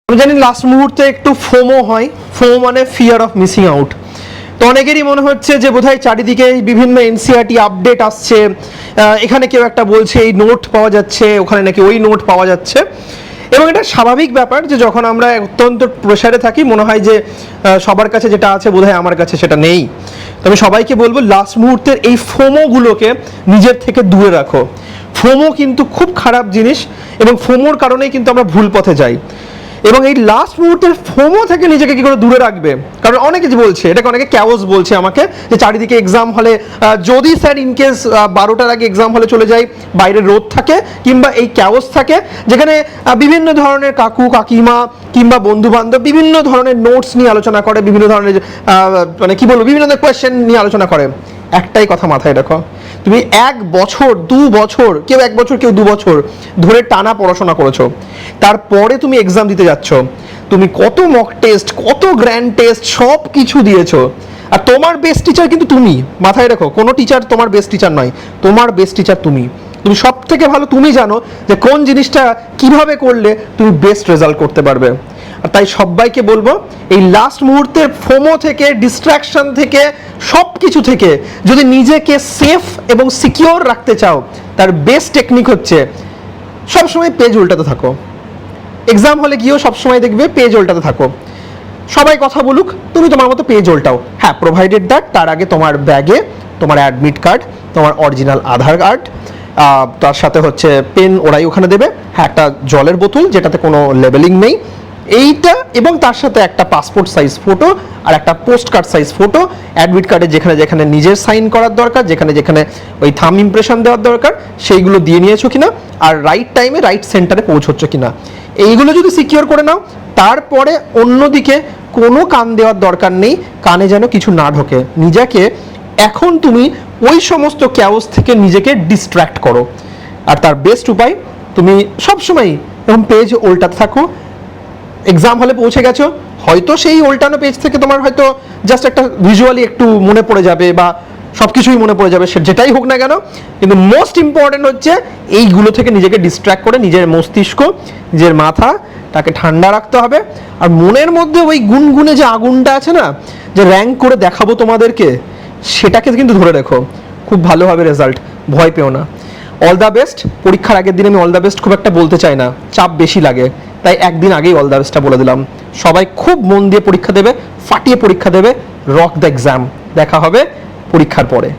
আমি জানি লাস্ট মুহূর্তে একটু ফোমো হয়। ফোমো মানে ফিয়ার অফ মিসিং আউট। তো অনেকেরই মনে হচ্ছে যে বোধহয় চারিদিকে বিভিন্ন এনসিইআরটি আপডেট আসছে, এখানে কেউ একটা বলছে এই নোট পাওয়া যাচ্ছে, ওখানে নাকি ওই নোট পাওয়া যাচ্ছে। এবং এটা স্বাভাবিক ব্যাপার যে যখন আমরা অত্যন্ত প্রেসারে থাকি মনে হয় যে সবার কাছে যেটা আছে বোধহয় আমার কাছে সেটা নেই। তো আমি সবাইকে বলবো লাস্ট মুহূর্তের এই ফোমোগুলোকে নিজের থেকে দূরে রাখো। ফোমো কিন্তু খুব খারাপ জিনিস এবং ফোমোর কারণেই কিন্তু আমরা ভুল পথে যাই। এবং এই লাস্ট মুহূর্তের ফোমো থেকে নিজেকে কি করে দূরে রাখবে, কারণ অনেকে যে বলছে, এটাকে অনেকে ক্যাওস বলছে আমাকে, যে চারিদিকে এক্সাম হলে যদি স্যার ইনকেস 12টার আগে এক্সাম হলে চলে যাই, বাইরে রোদ থাকে কিংবা এই ক্যাওস থাকে যেখানে বিভিন্ন ধরনের কাকু কাকিমা কিংবা বন্ধু বান্ধব বিভিন্ন ধরনের নোটস নিয়ে আলোচনা করে, বিভিন্ন ধরনের মানে কি বলবো বিভিন্ন ধরনের কোয়েশ্চেন নিয়ে আলোচনা করে। একটাই কথা মাথায় রাখো, তুমি 1 বছর 2 বছর, কেউ 1 বছর কেউ 2 বছর ধরে টানা পড়াশোনা করেছো, তারপরে তুমি এক্সাম দিতে যাচ্ছ, তুমি কত মক টেস্ট, কত গ্র্যান্ড টেস্ট সব কিছু দিয়েছো, আর তোমার বেস্ট টিচার কিন্তু তুমি। মাথায় রাখো, কোনো টিচার তোমার বেস্ট টিচার নয়, তোমার বেস্ট টিচার তুমি। তুমি সব থেকে ভালো তুমি জানো যে কোন জিনিসটা কিভাবে করলে তুমি বেস্ট রেজাল্ট করতে পারবে। আর তাই সবাইকে বলবো এই লাস্ট মুহূর্তের ফোমো থেকে, ডিস্ট্রাকশন থেকে, সব কিছু থেকে যদি নিজেকে সেফ এবং সিকিওর রাখতে চাও, তার বেস্ট টেকনিক হচ্ছে সবসময় পেজ উল্টাতে থাকো। এক্সাম হলে গিয়েও সবসময় দেখবে পেজ উল্টাতে থাকো। সবাই কথা বলুক, তুমি তোমার মতো পেজ উল্টাও। হ্যাঁ, প্রোভাইডেড দ্যাট তার আগে তোমার ব্যাগে তোমার অ্যাডমিট কার্ড, তোমার অরিজিনাল আধার কার্ড, তার সাথে হচ্ছে পেন ওরাই ওখানে দেবে, হ্যাঁ একটা জলের বোতল যেটাতে কোনো লেবেলিং নেই এইটা, এবং তার সাথে একটা পাসপোর্ট সাইজ ফটো আর একটা post card size photo. Admit কার্ডে যেখানে যেখানে নিজের সাইন করার দরকার, যেখানে যেখানে ওই থাম ইমপ্রেশন দেওয়ার দরকার, সেইগুলো দিয়ে নিয়েছো কিনা, আর রাইট টাইমে রাইট সেন্টারে পৌঁছচ্ছ কিনা, এইগুলো যদি সিকিওর করে নাও, তারপরে অন্যদিকে কোনো কান দেওয়ার দরকার নেই, কানে যেন কিছু না ঢোকে। নিজেকে এখন তুমি ওই সমস্ত ক্যাওস থেকে নিজেকে ডিস্ট্র্যাক্ট করো। আর তার বেস্ট উপায়, তুমি সবসময় এরকম পেজ উল্টাতে থাকো। এক্সাম হলে পৌঁছে গেছো, হয়তো সেই উল্টানো পেজ থেকে তোমার হয়তো জাস্ট একটা ভিজুয়ালি একটু মনে পড়ে যাবে বা সব কিছুই মনে পড়ে যাবে, সে যেটাই হোক না কেন, কিন্তু মোস্ট ইম্পর্টেন্ট হচ্ছে এইগুলো থেকে নিজেকে ডিস্ট্র্যাক্ট করে নিজের মস্তিষ্ক, নিজের মাথা তাকে ঠান্ডা রাখতে হবে। আর মনের মধ্যে ওই গুনগুনে যে আগুনটা আছে না, যে র্যাঙ্ক করে দেখাবো তোমাদেরকে, সেটাকে কিন্তু ধরে রেখো, খুব ভালো হবে রেজাল্ট, ভয় পেও না। All the best. পরীক্ষার আগের দিন আমি অল দ্য বেস্ট খুব একটা বলতে চাই না, চাপ বেশি লাগে, তাই একদিন আগেই অল দ্য বেস্টটা বলে দিলাম। সবাই খুব মন দিয়ে পরীক্ষা দেবে, ফাটিয়ে পরীক্ষা দেবে, রক দ্য এক্সাম। দেখা হবে পরীক্ষার পরে।